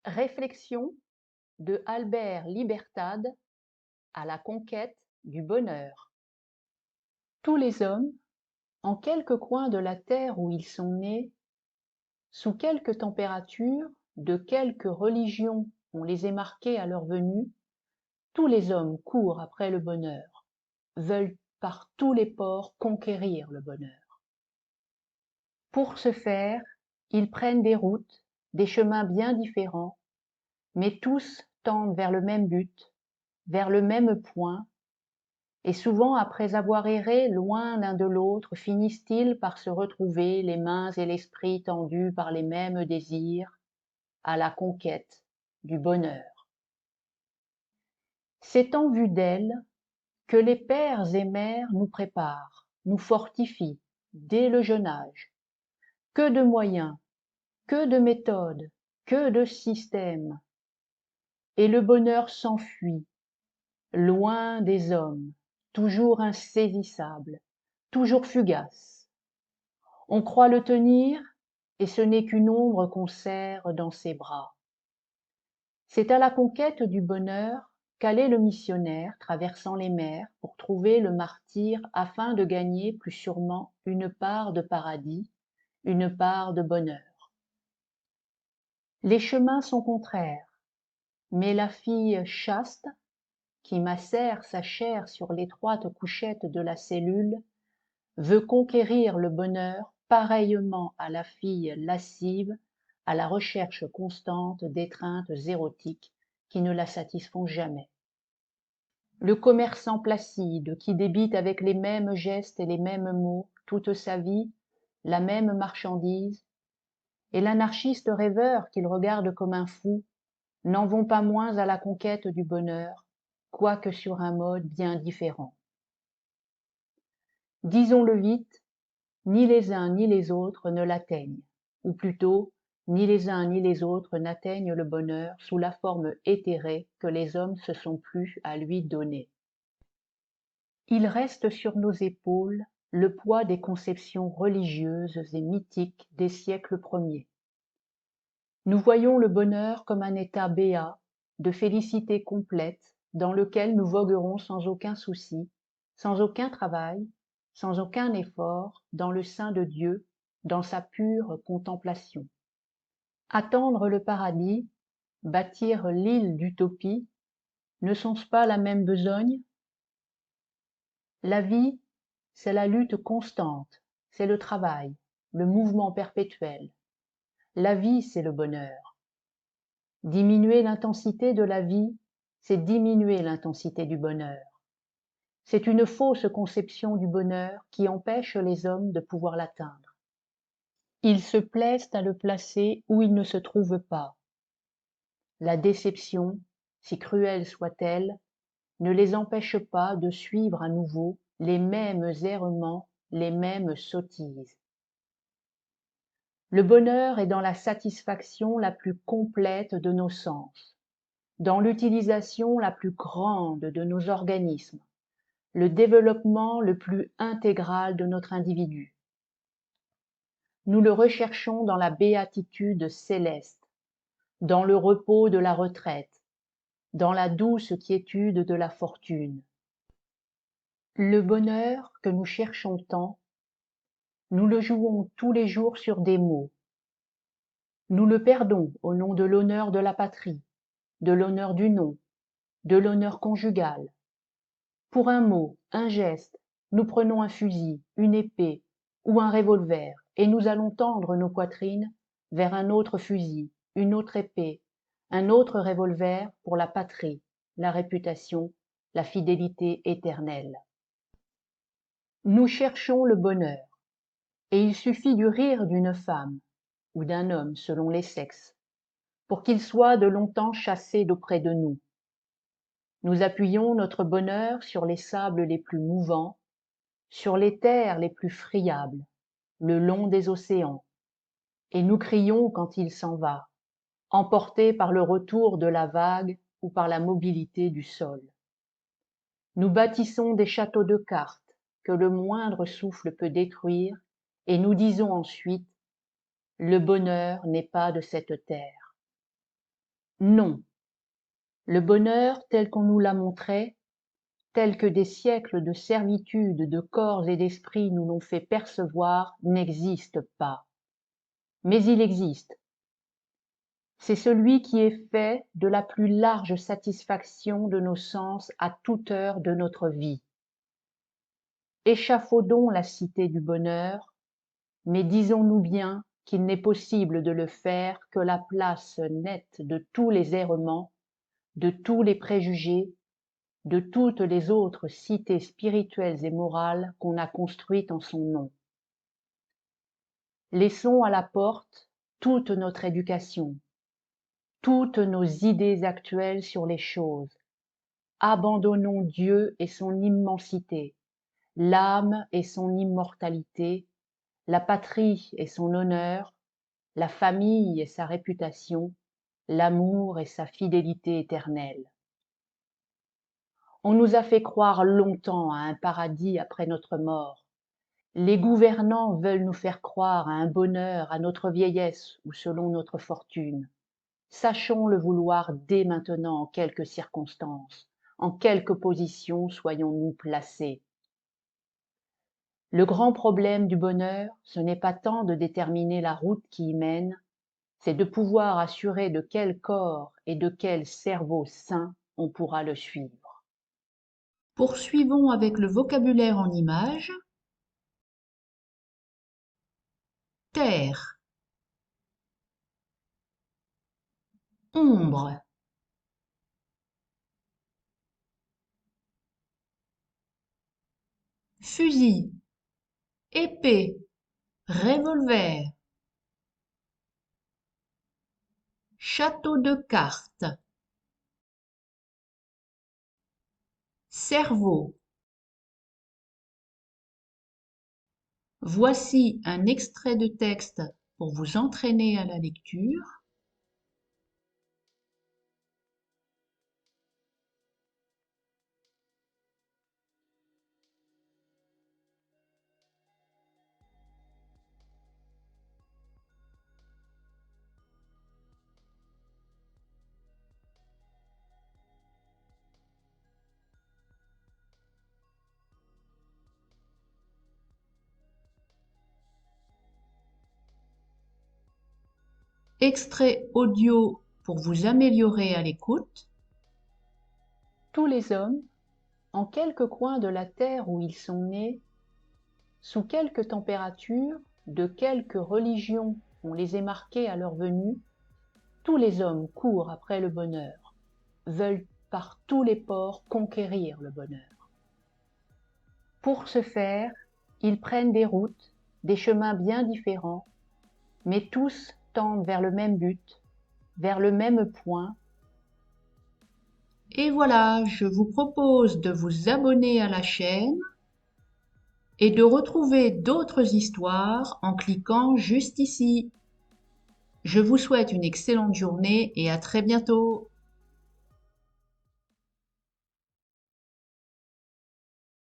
Réflexion de Albert Libertad à la conquête du bonheur. Tous les hommes, en quelque coin de la terre où ils sont nés, sous quelque température, de quelque religion on les ait marqués à leur venue, tous les hommes courent après le bonheur, veulent par tous les pores conquérir le bonheur. Pour ce faire, ils prennent des routes, des chemins bien différents, mais tous tendent vers le même but, vers le même point, et souvent après avoir erré loin l'un de l'autre, finissent-ils par se retrouver les mains et l'esprit tendus par les mêmes désirs à la conquête du bonheur. C'est en vue d'elle que les pères et mères nous préparent, nous fortifient dès le jeune âge. Que de moyens, que de méthodes, que de systèmes, et le bonheur s'enfuit, loin des hommes, toujours insaisissable, toujours fugace. On croit le tenir, et ce n'est qu'une ombre qu'on serre dans ses bras. C'est à la conquête du bonheur qu'allait le missionnaire traversant les mers pour trouver le martyr afin de gagner plus sûrement une part de paradis, une part de bonheur. Les chemins sont contraires, mais la fille chaste, qui macère sa chair sur l'étroite couchette de la cellule, veut conquérir le bonheur pareillement à la fille lascive, à la recherche constante d'étreintes érotiques qui ne la satisfont jamais. Le commerçant placide qui débite avec les mêmes gestes et les mêmes mots toute sa vie la même marchandise, et l'anarchiste rêveur qu'il regarde comme un fou, n'en vont pas moins à la conquête du bonheur, quoique sur un mode bien différent. Disons-le vite, ni les uns ni les autres ne l'atteignent, ou plutôt, ni les uns ni les autres n'atteignent le bonheur sous la forme éthérée que les hommes se sont plu à lui donner. Il reste sur nos épaules le poids des conceptions religieuses et mythiques des siècles premiers. Nous voyons le bonheur comme un état béat, de félicité complète, dans lequel nous voguerons sans aucun souci, sans aucun travail, sans aucun effort, dans le sein de Dieu, dans sa pure contemplation. Attendre le paradis, bâtir l'île d'utopie, ne sont-ce pas la même besogne? La vie, c'est la lutte constante, c'est le travail, le mouvement perpétuel. La vie, c'est le bonheur. Diminuer l'intensité de la vie, c'est diminuer l'intensité du bonheur. C'est une fausse conception du bonheur qui empêche les hommes de pouvoir l'atteindre. Ils se plaisent à le placer où il ne se trouve pas. La déception, si cruelle soit-elle, ne les empêche pas de suivre à nouveau les mêmes errements, les mêmes sottises. Le bonheur est dans la satisfaction la plus complète de nos sens, dans l'utilisation la plus grande de nos organismes, le développement le plus intégral de notre individu. Nous le recherchons dans la béatitude céleste, dans le repos de la retraite, dans la douce quiétude de la fortune. Le bonheur que nous cherchons tant, nous le jouons tous les jours sur des mots. Nous le perdons au nom de l'honneur de la patrie, de l'honneur du nom, de l'honneur conjugal. Pour un mot, un geste, nous prenons un fusil, une épée ou un revolver et nous allons tendre nos poitrines vers un autre fusil, une autre épée, un autre revolver pour la patrie, la réputation, la fidélité éternelle. Nous cherchons le bonheur, et il suffit du rire d'une femme ou d'un homme selon les sexes pour qu'il soit de longtemps chassé d'auprès de nous. Nous appuyons notre bonheur sur les sables les plus mouvants, sur les terres les plus friables, le long des océans, et nous crions quand il s'en va, emportés par le retour de la vague ou par la mobilité du sol. Nous bâtissons des châteaux de cartes que le moindre souffle peut détruire, et nous disons ensuite, le bonheur n'est pas de cette terre. Non, le bonheur tel qu'on nous l'a montré, tel que des siècles de servitude de corps et d'esprit nous l'ont fait percevoir, n'existe pas. Mais il existe. C'est celui qui est fait de la plus large satisfaction de nos sens à toute heure de notre vie. Échafaudons la cité du bonheur, mais disons-nous bien qu'il n'est possible de le faire que la place nette de tous les errements, de tous les préjugés, de toutes les autres cités spirituelles et morales qu'on a construites en son nom. Laissons à la porte toute notre éducation, toutes nos idées actuelles sur les choses. Abandonnons Dieu et son immensité, l'âme et son immortalité, la patrie et son honneur, la famille et sa réputation, l'amour et sa fidélité éternelle. On nous a fait croire longtemps à un paradis après notre mort. Les gouvernants veulent nous faire croire à un bonheur à notre vieillesse ou selon notre fortune. Sachons le vouloir dès maintenant en quelques circonstances, en quelque position soyons-nous placés. Le grand problème du bonheur, ce n'est pas tant de déterminer la route qui y mène, c'est de pouvoir assurer de quel corps et de quel cerveau sain on pourra le suivre. Poursuivons avec le vocabulaire en images. Terre, ombre, fusil, épée, revolver, château de cartes, cerveau. Voici un extrait de texte pour vous entraîner à la lecture. Extrait audio pour vous améliorer à l'écoute. Tous les hommes, en quelque coin de la terre où ils sont nés, sous quelque température, de quelque religion on les ait marqués à leur venue, tous les hommes courent après le bonheur, veulent par tous les pores conquérir le bonheur. Pour ce faire, ils prennent des routes, des chemins bien différents, mais tous tendent vers le même but, vers le même point. Et voilà, je vous propose de vous abonner à la chaîne et de retrouver d'autres histoires en cliquant juste ici. Je vous souhaite une excellente journée et à très bientôt.